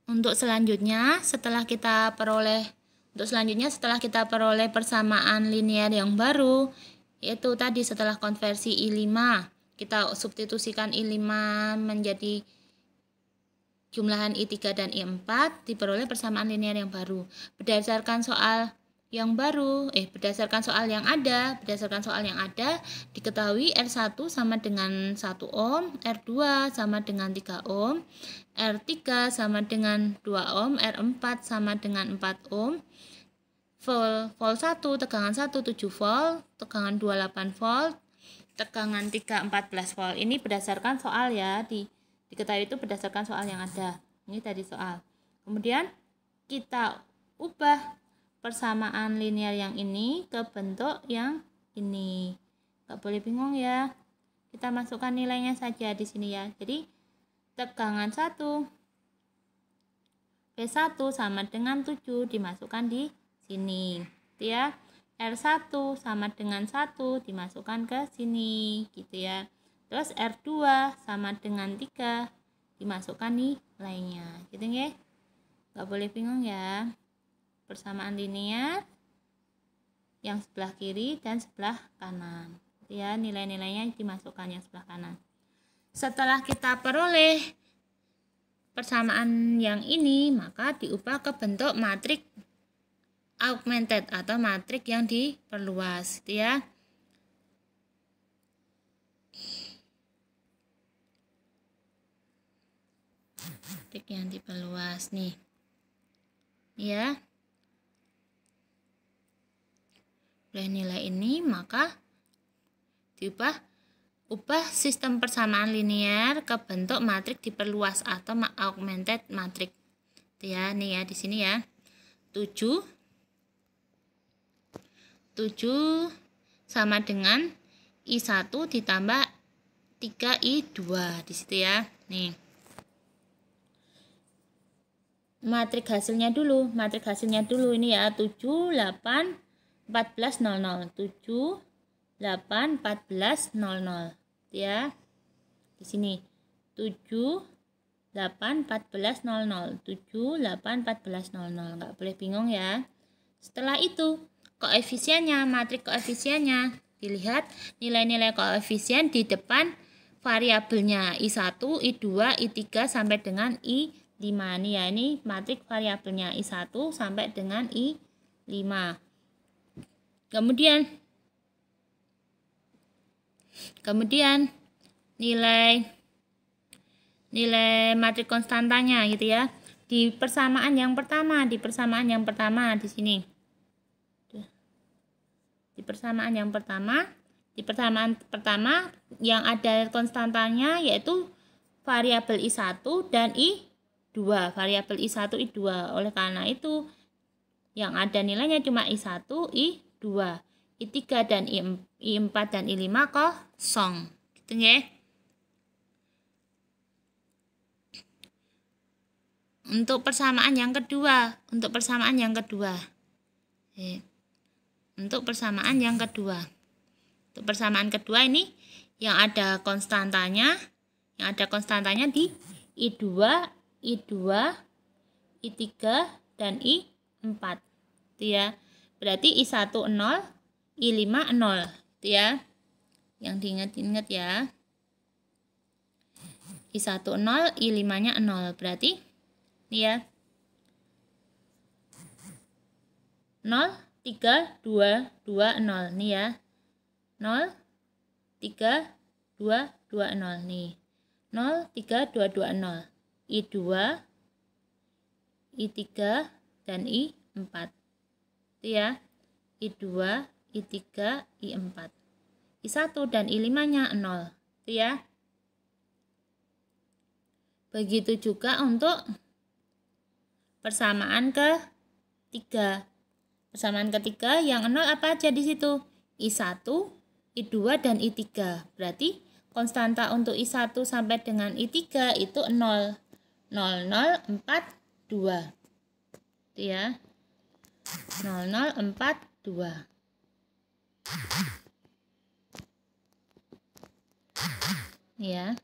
Untuk selanjutnya setelah kita peroleh persamaan linear yang baru, yaitu tadi setelah konversi I5, kita substitusikan I5 menjadi jumlahan I3 dan I4, diperoleh persamaan linear yang baru. Berdasarkan soal yang ada, diketahui R1 sama dengan 1 ohm, R2 sama dengan 3 ohm, R3 sama dengan 2 ohm, R4 sama dengan 4 ohm, volt 1, tegangan 1 7 volt, tegangan 2 8 volt, tegangan 3 14 volt. Ini berdasarkan soal ya, diketahui itu berdasarkan soal yang ada. Ini tadi soal. Kemudian kita ubah persamaan linear yang ini ke bentuk yang ini. Gak boleh bingung ya. Kita masukkan nilainya saja di sini ya. Jadi tegangan 1 P1 sama dengan 7 dimasukkan di sini. Gitu ya. R1 sama dengan 1 dimasukkan ke sini gitu ya. Terus R2 sama dengan 3 dimasukkan nilainya. Gitu ya. Gak boleh bingung ya. Persamaan linear yang sebelah kiri dan sebelah kanan. Ya, nilai-nilainya dimasukkan yang sebelah kanan. Setelah kita peroleh persamaan yang ini, maka diubah ke bentuk matrik augmented atau matrik yang diperluas, gitu ya. Matrik yang diperluas nih. Ya. Nilai ini maka ubah sistem persamaan linear ke bentuk matrik diperluas atau augmented matrik. Ya, nih ya di sini ya. 7 sama dengan I1 ditambah 3I2 di situ ya. Nih. Matrik hasilnya dulu ini ya 7 8 14 00 7 8 14 00 ya. Di sini 7 8 14 00 7 8 14 00. Enggak boleh bingung ya. Setelah itu matrik koefisiennya dilihat nilai-nilai koefisien di depan variabelnya I1, I2, I3 sampai dengan I5 nih ya. Ini matrik variabelnya I1 sampai dengan I5. Kemudian nilai matrik konstantanya gitu ya. Di persamaan yang pertama di sini. Di persamaan pertama yang ada konstantanya yaitu variabel I1 dan I2. Variabel I1, I2. Oleh karena itu yang ada nilainya cuma I1, I2. I3 dan I4 dan I5 kosong. Gitu ya. Untuk persamaan yang kedua. Untuk persamaan yang kedua ini yang ada konstantanya di I2, I3 dan I4. Itu ya. Berarti I1 0, I5 0. Itu ya. Yang diingat-ingat ya. I1 0, I5-nya 0. Berarti ini ya. 0, 3, 2, 2, 0. Nih ya. 0, 3, 2, 2, 0. Nih. 0, 3, 2, 2, 0. I2, I3, dan I4. Itu ya. I2, I3, I4. I1 dan I5-nya 0. Itu ya. Begitu juga untuk persamaan ketiga. Persamaan ketiga yang 0 apa aja di situ? I1, I2 dan I3. Berarti konstanta untuk I1 sampai dengan I3 itu 0. 0, 0, 4, 2. Itu ya. 0, 0, 4, 2. Ya.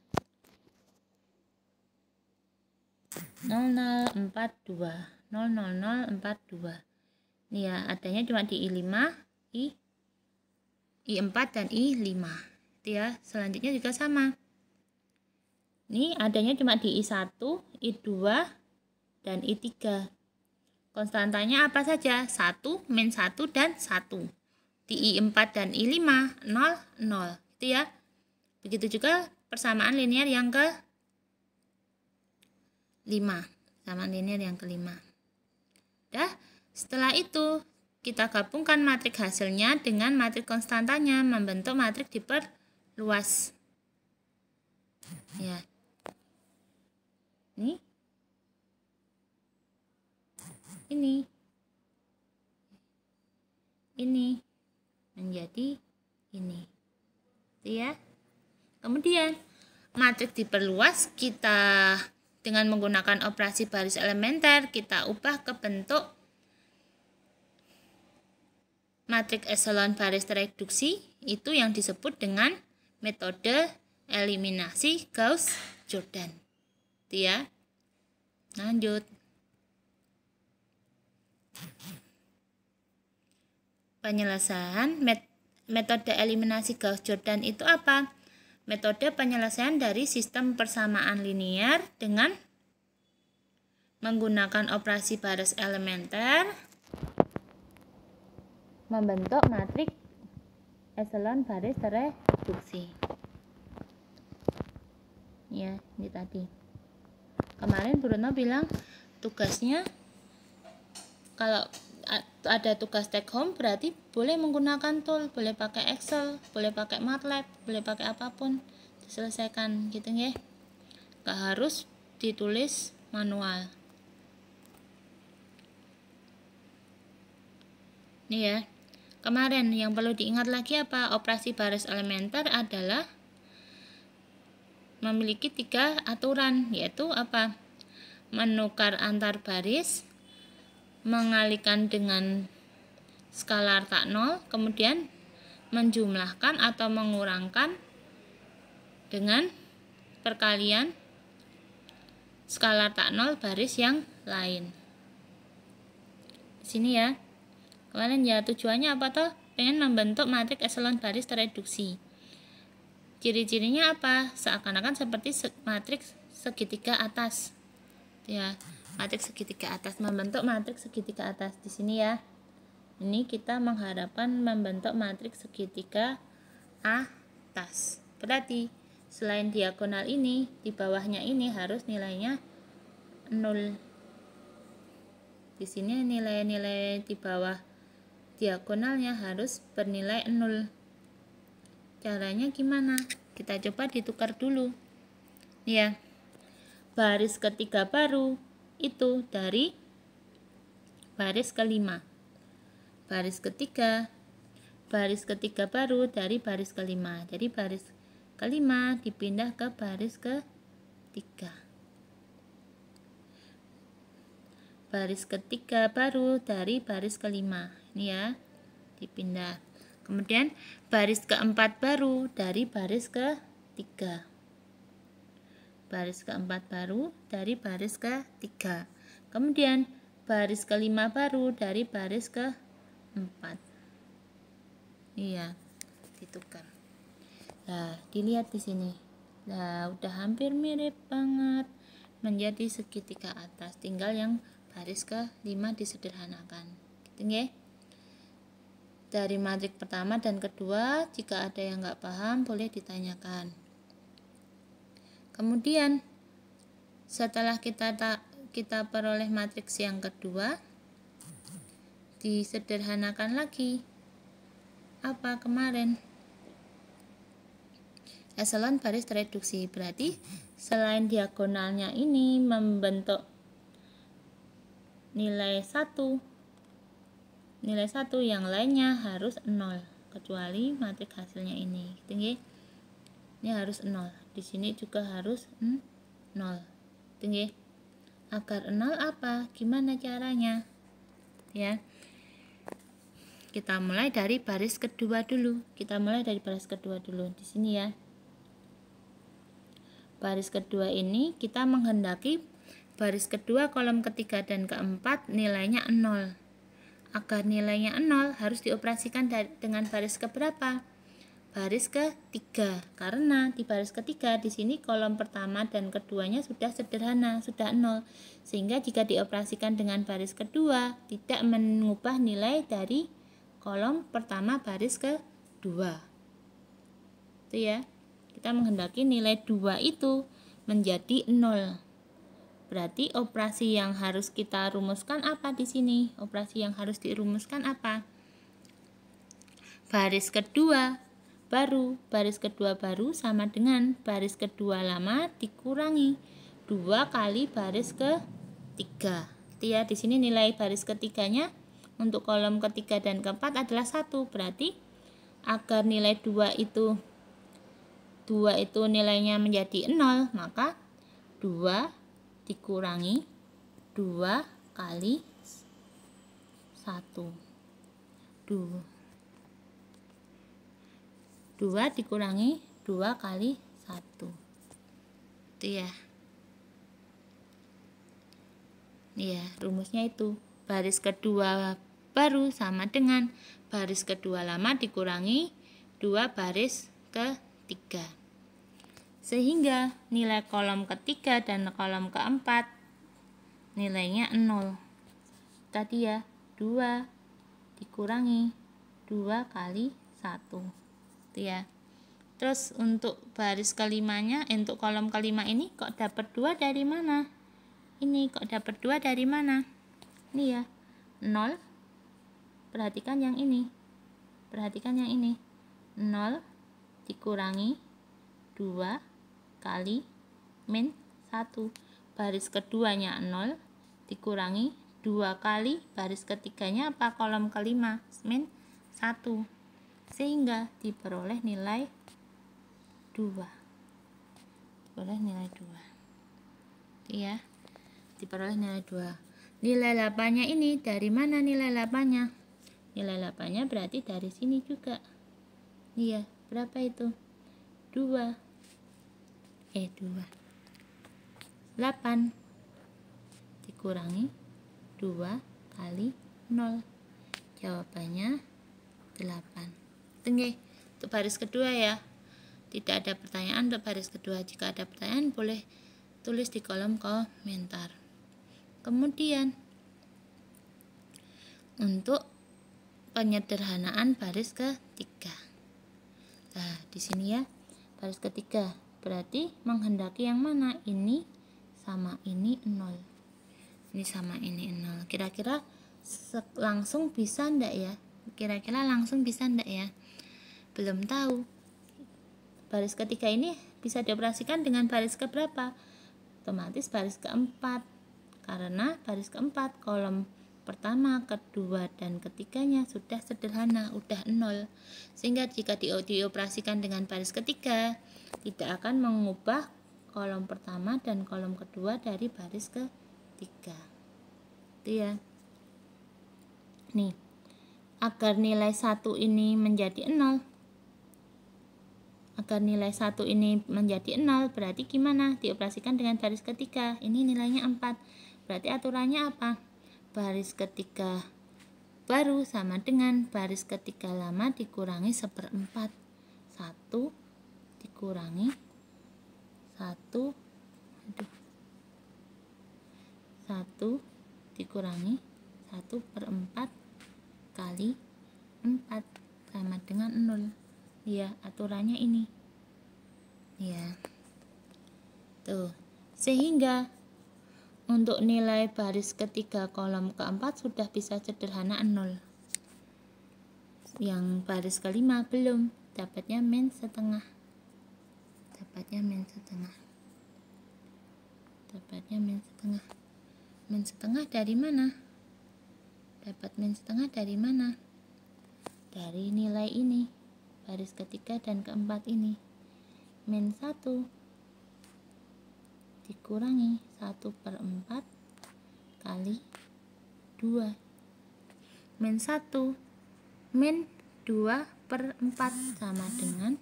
0042 00042. Ini ya, adanya cuma di I5, I4 dan I5. Itu ya. Selanjutnya juga sama. Ini adanya cuma di I1, I2 dan I3. Konstantanya apa saja? 1, min 1 dan 1. Di I4 dan I5 0, 0. Itu ya. Begitu juga persamaan linear yang ke 5. Persamaan linear yang kelima. Dah, setelah itu kita gabungkan matriks hasilnya dengan matriks konstantanya membentuk matriks diperluas. Ya. Ini menjadi ini. Itu ya. Kemudian matriks diperluas kita dengan menggunakan operasi baris elementer kita ubah ke bentuk matriks echelon baris tereduksi, itu yang disebut dengan metode eliminasi Gauss-Jordan. Itu ya. Lanjut. Penyelesaian metode eliminasi Gauss-Jordan itu apa? Metode penyelesaian dari sistem persamaan linear dengan menggunakan operasi baris elementer membentuk matriks echelon baris tereduksi. Ya, ini tadi. Kemarin Bruno bilang tugasnya kalau ada tugas take home berarti boleh menggunakan tool, boleh pakai Excel, boleh pakai MATLAB, boleh pakai apapun diselesaikan gitu ya. Gak harus ditulis manual. Nih ya. Kemarin yang perlu diingat lagi apa? Operasi baris elementer adalah memiliki 3 aturan, yaitu apa? Menukar antar baris, mengalikan dengan skalar tak nol, kemudian menjumlahkan atau mengurangkan dengan perkalian skalar tak nol baris yang lain. Di sini ya. Kemarin ya tujuannya apa toh? Pengen membentuk matriks echelon baris tereduksi. Ciri-cirinya apa? Seakan-akan seperti matriks segitiga atas. Ya. Matriks segitiga atas, membentuk matriks segitiga atas di sini ya. Ini kita mengharapkan membentuk matriks segitiga atas. Berarti selain diagonal ini, di bawahnya ini harus nilainya 0. Di sini nilai-nilai di bawah diagonalnya harus bernilai 0. Caranya gimana? Kita coba ditukar dulu. Ya. Baris ketiga baru itu dari baris kelima. Baris ketiga baru dari baris kelima. Jadi baris kelima dipindah ke baris ketiga. Baris ketiga baru dari baris kelima. Ini ya, dipindah. Kemudian baris keempat baru dari baris ketiga. Baris keempat baru dari baris ketiga. Kemudian baris kelima baru dari baris keempat. Iya, ditukar. Nah, dilihat di sini. Nah, udah hampir mirip banget menjadi segitiga atas. Tinggal yang baris kelima disederhanakan. Gitu ya. Dari matriks pertama dan kedua, jika ada yang nggak paham boleh ditanyakan. Kemudian setelah kita peroleh matriks yang kedua, disederhanakan lagi. Apa kemarin? Echelon baris tereduksi. Berarti selain diagonalnya ini membentuk nilai 1, yang lainnya harus 0, kecuali matriks hasilnya ini. Gitu ya. Ini harus 0. Di sini juga harus 0. Tinggi. Agar 0 apa? Gimana caranya? Ya. Kita mulai dari baris kedua dulu. Di sini ya. Baris kedua ini kita menghendaki baris kedua, kolom ketiga dan keempat nilainya 0. Agar nilainya 0 harus dioperasikan dengan baris keberapa? Baris ketiga. Karena di baris ketiga di sini kolom pertama dan keduanya sudah sederhana, sudah 0. Sehingga jika dioperasikan dengan baris kedua tidak mengubah nilai dari kolom pertama baris kedua. Itu ya. Kita menghendaki nilai 2 itu menjadi 0. Berarti operasi yang harus kita rumuskan apa di sini? Operasi yang harus dirumuskan apa? Baris kedua baru sama dengan baris kedua lama dikurangi 2 kali baris ketiga. Ya, di sini nilai baris ketiganya untuk kolom ketiga dan keempat adalah 1. Berarti agar nilai 2 itu nilainya menjadi 0, maka 2 dikurangi 2 kali 1. 2 dikurangi 2 kali 1. Itu ya. Iya, rumusnya itu. Baris kedua baru sama dengan baris kedua lama dikurangi 2 baris ketiga. Sehingga nilai kolom ketiga dan kolom keempat nilainya 0. Tadi ya, 2 dikurangi 2 kali 1. Itu ya. Terus untuk baris kelimanya, untuk kolom kelima ini kok dapat 2 dari mana? Ini kok dapat 2 dari mana? Ini ya, 0. Perhatikan yang ini. 0 dikurangi 2 kali min 1. Baris keduanya 0 dikurangi 2 kali baris ketiganya apa? Kolom kelima min 1. Sehingga diperoleh nilai 2. Ya. Diperoleh nilai 2. Nilai 8-nya ini dari mana nilai 8-nya? Nilai 8-nya berarti dari sini juga. Iya, berapa itu? 2. 8 dikurangi 2 kali 0. Jawabannya 8. Tengah untuk baris kedua ya. Tidak ada pertanyaan untuk baris kedua. Jika ada pertanyaan boleh tulis di kolom komentar. Kemudian untuk penyederhanaan baris ketiga. Nah, di sini ya, baris ketiga. Berarti menghendaki yang mana? Ini sama ini 0. Ini sama ini 0. Kira-kira langsung bisa enggak ya? Belum tahu. Baris ketiga ini bisa dioperasikan dengan baris keberapa? Otomatis baris keempat. Karena baris keempat kolom pertama, kedua, dan ketiganya sudah sederhana, udah 0. Sehingga jika dioperasikan dengan baris ketiga, tidak akan mengubah kolom pertama dan kolom kedua dari baris ketiga. Itu ya. Nih, agar nilai 1 ini menjadi 0. Berarti gimana? Dioperasikan dengan baris ketiga. Ini nilainya 4. Berarti aturannya apa? Baris ketiga baru sama dengan baris ketiga lama dikurangi 1/4. 1 dikurangi 1 dikurangi 1/4 kali 4 sama dengan 0. Ya, aturannya ini. Ya. Tuh. Sehingga untuk nilai baris ketiga kolom keempat sudah bisa sederhana 0. Yang baris kelima belum, dapatnya min setengah. Min setengah dari mana? Dapat min setengah dari mana? Dari nilai ini, baris ketiga dan keempat ini. Min 1 dikurangi 1/4 kali 2. Min 1 min 2/4 sama dengan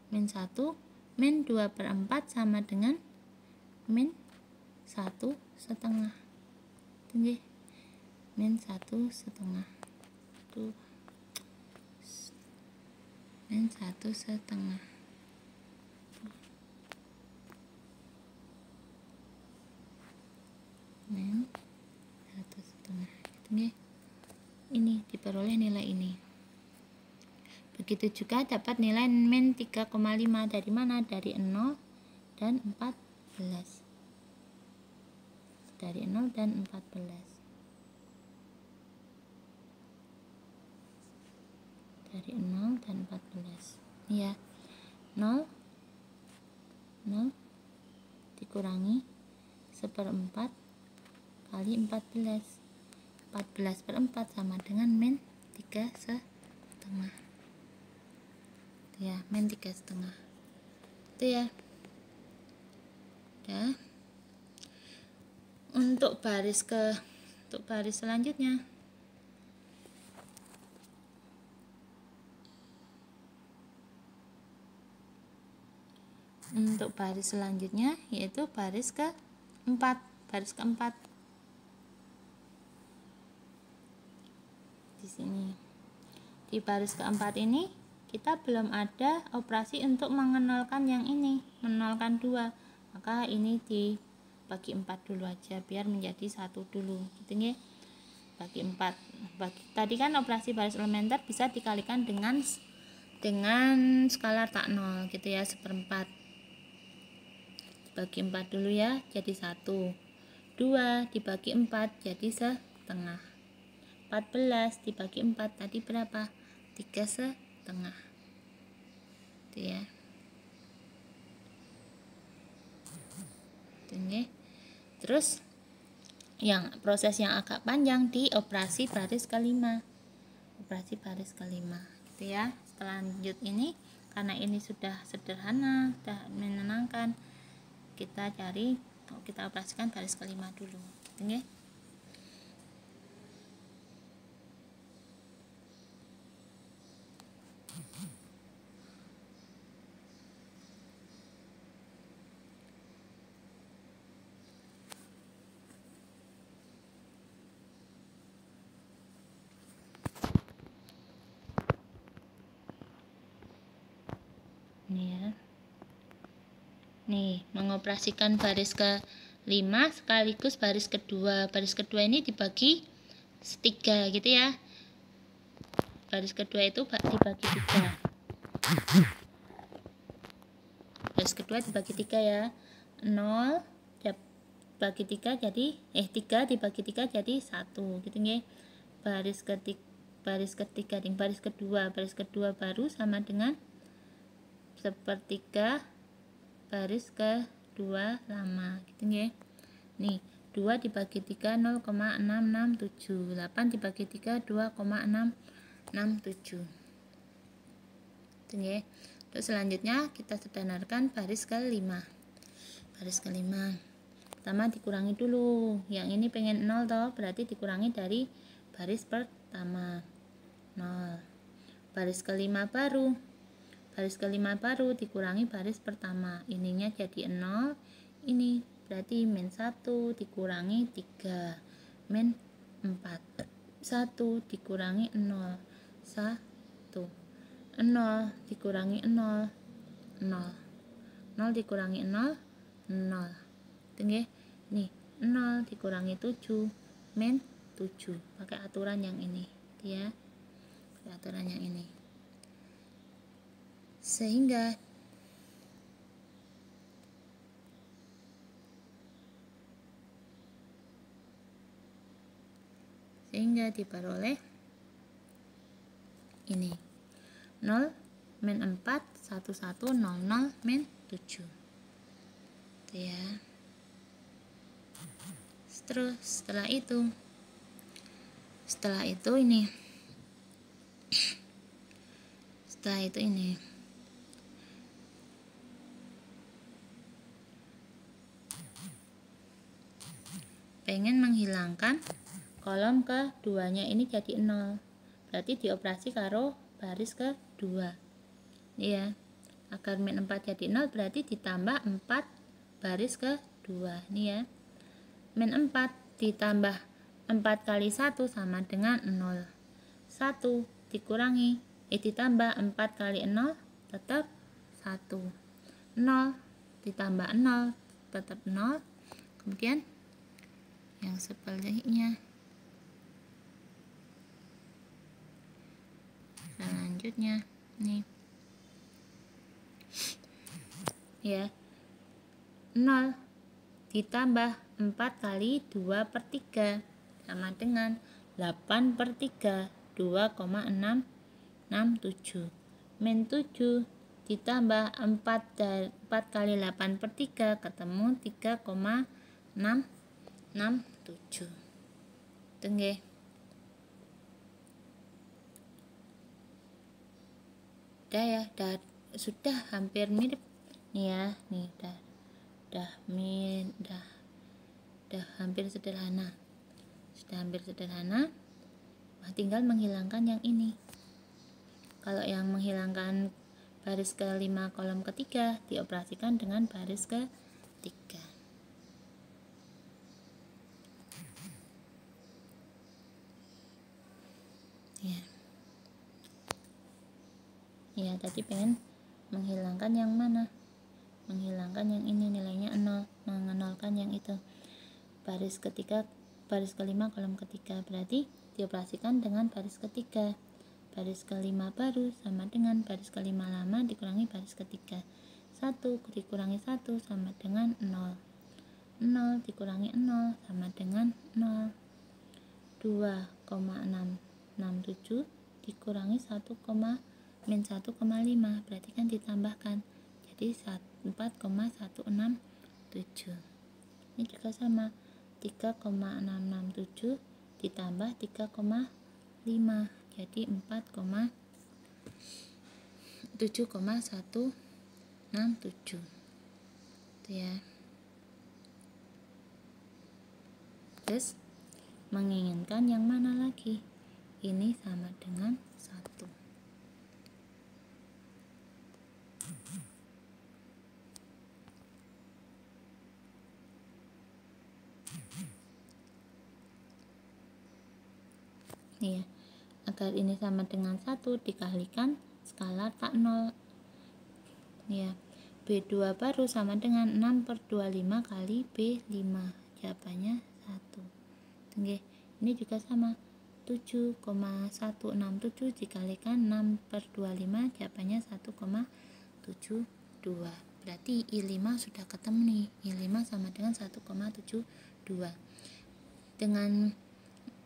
min 1 min 2/4 sama dengan min 1,5 tinggi min 1,5 tuh min 1,5 min 1,5 gitu. Ini diperoleh nilai ini. Begitu juga dapat nilai min 3,5 dari mana? Dari 0 dan 14. Dari 0 dan 14. Dari 0 dan 14. Ini ya. 0 dikurangi 1/4 kali 14. 14/4 sama dengan min 3,5. Ya, min 3,5 itu ya. Ya. Untuk baris selanjutnya, yaitu baris keempat. Di sini di baris keempat ini kita belum ada operasi untuk mengenolkan yang ini, menolkan 2, maka ini dibagi 4 dulu aja biar menjadi 1 dulu gitu ya. Bagi 4. Tadi kan operasi baris elementer bisa dikalikan dengan skalar tak 0 gitu ya, 1/4. Bagi 4 dulu ya, jadi 1. 2 dibagi 4 jadi 1/2. 14 dibagi 4 tadi berapa? 3,5 itu ya. Terus proses yang agak panjang di operasi baris kelima. Gitu ya. Setelah lanjut ini, karena ini sudah sederhana, sudah menenangkan, kita operasikan baris kelima dulu gitu ya. Nih, mengoperasikan baris ke-5 sekaligus baris kedua. Baris kedua ini dibagi 3 gitu ya. Baris kedua itu dibagi 3. Baris kedua dibagi 3 ya. 0 dibagi 3 jadi 3 dibagi 3 jadi 1 gitu ya. Baris kedua baru sama dengan 1/3 baris kedua lama gitu ya. Nih, 2 dibagi 3 0,667. 8 dibagi 3 2,667. Gitu ya. Terus selanjutnya kita sederhanakan baris kelima. Pertama dikurangi dulu. Yang ini pengen 0 toh, berarti dikurangi dari baris pertama. 0. Baris kelima baru dikurangi baris pertama, ininya jadi 0, ini berarti min 1 dikurangi 3 min 4. 1 dikurangi 0 1, 0 dikurangi 0 0 dikurangi 0 0 tinggi nih, 0 dikurangi 7 min 7, pakai aturan yang ini ya, aturan yang ini. Sehingga diperoleh ini 0 min 4 11 00 min 7 itu ya. Terus setelah itu ini pengen menghilangkan kolom keduanya ini jadi 0, berarti dioperasi karo baris kedua ya. Agar min 4 jadi 0 berarti ditambah 4 baris kedua nih ya. min 4 ditambah 4 kali 1 sama dengan 0. 1 dikurangi, ditambah 4 kali 0 tetap 1. 0 ditambah 0 tetap 0. Kemudian yang sebaliknya. Selanjutnya nih. Ya. 0 ditambah 4 kali 2/3 sama dengan 8/3, 2,667. Min 7 ditambah 4 kali 8/3 ketemu 3,667. Itu nggih. Udah ya, sudah hampir mirip nih ya, nih udah hampir sederhana. Sudah hampir sederhana. Tinggal menghilangkan yang ini. Kalau yang menghilangkan baris ke-5 kolom ketiga dioperasikan dengan baris ke-3. Ya, tadi pengen menghilangkan yang mana? Menghilangkan yang ini, nilainya 0, mengenolkan yang itu. Baris ke-5 kolom ketiga, berarti dioperasikan dengan baris ke-3. Baris ke-5 baru sama dengan baris ke-5 lama dikurangi baris ke-3. 1 dikurangi 1 sama dengan 0. 0 dikurangi 0 sama dengan 0. 2,667 dikurangi 1, berarti kan ditambahkan jadi 4,167. Ini juga sama, 3,667 ditambah 3,5 jadi 7,167 itu ya. Terus menginginkan yang mana lagi? Ini sama dengan 1. Ya, agar ini sama dengan 1 dikalikan skalar tak 0 ya. B2 baru sama dengan 6/25 kali B5, jawabannya 1. Oke, ini juga sama, 7,167 dikalikan 6/25, jawabannya 1,72. Berarti I5 sudah ketemu nih, I5 sama dengan 1,72. Dengan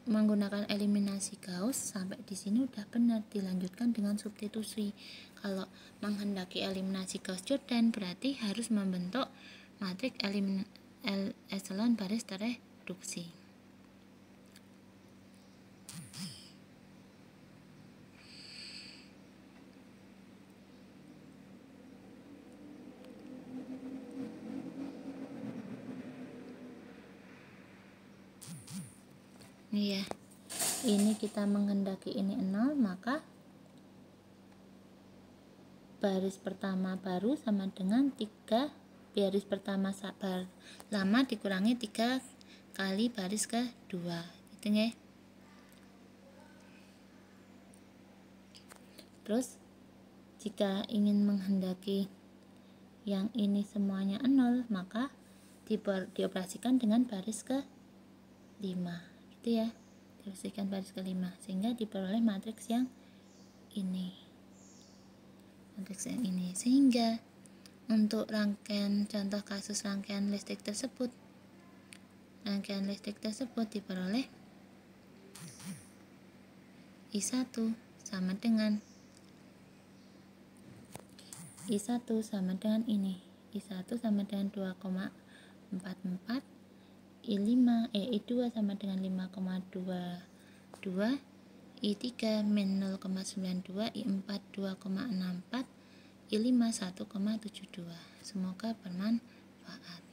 menggunakan eliminasi Gauss sampai di sini udah benar. Dilanjutkan dengan substitusi. Kalau menghendaki eliminasi Gauss-Jordan berarti harus membentuk matriks epsilon baris tereduksi. Iya, ini kita menghendaki ini 0, maka baris pertama baru sama dengan 3 baris pertama sabar lama dikurangi 3 kali baris kedua, gitu ya. Terus jika ingin menghendaki yang ini semuanya 0, maka dioperasikan dengan baris ke-5, gitu ya. Dioperasikan baris ke-5 sehingga diperoleh matriks yang ini. Sehingga untuk rangkaian contoh kasus rangkaian listrik tersebut diperoleh I1 sama dengan ini. I1 sama dengan 2,44, I2 sama dengan 5,22, I3 min 0,92, I4 2,64, I5 1,72. Semoga bermanfaat.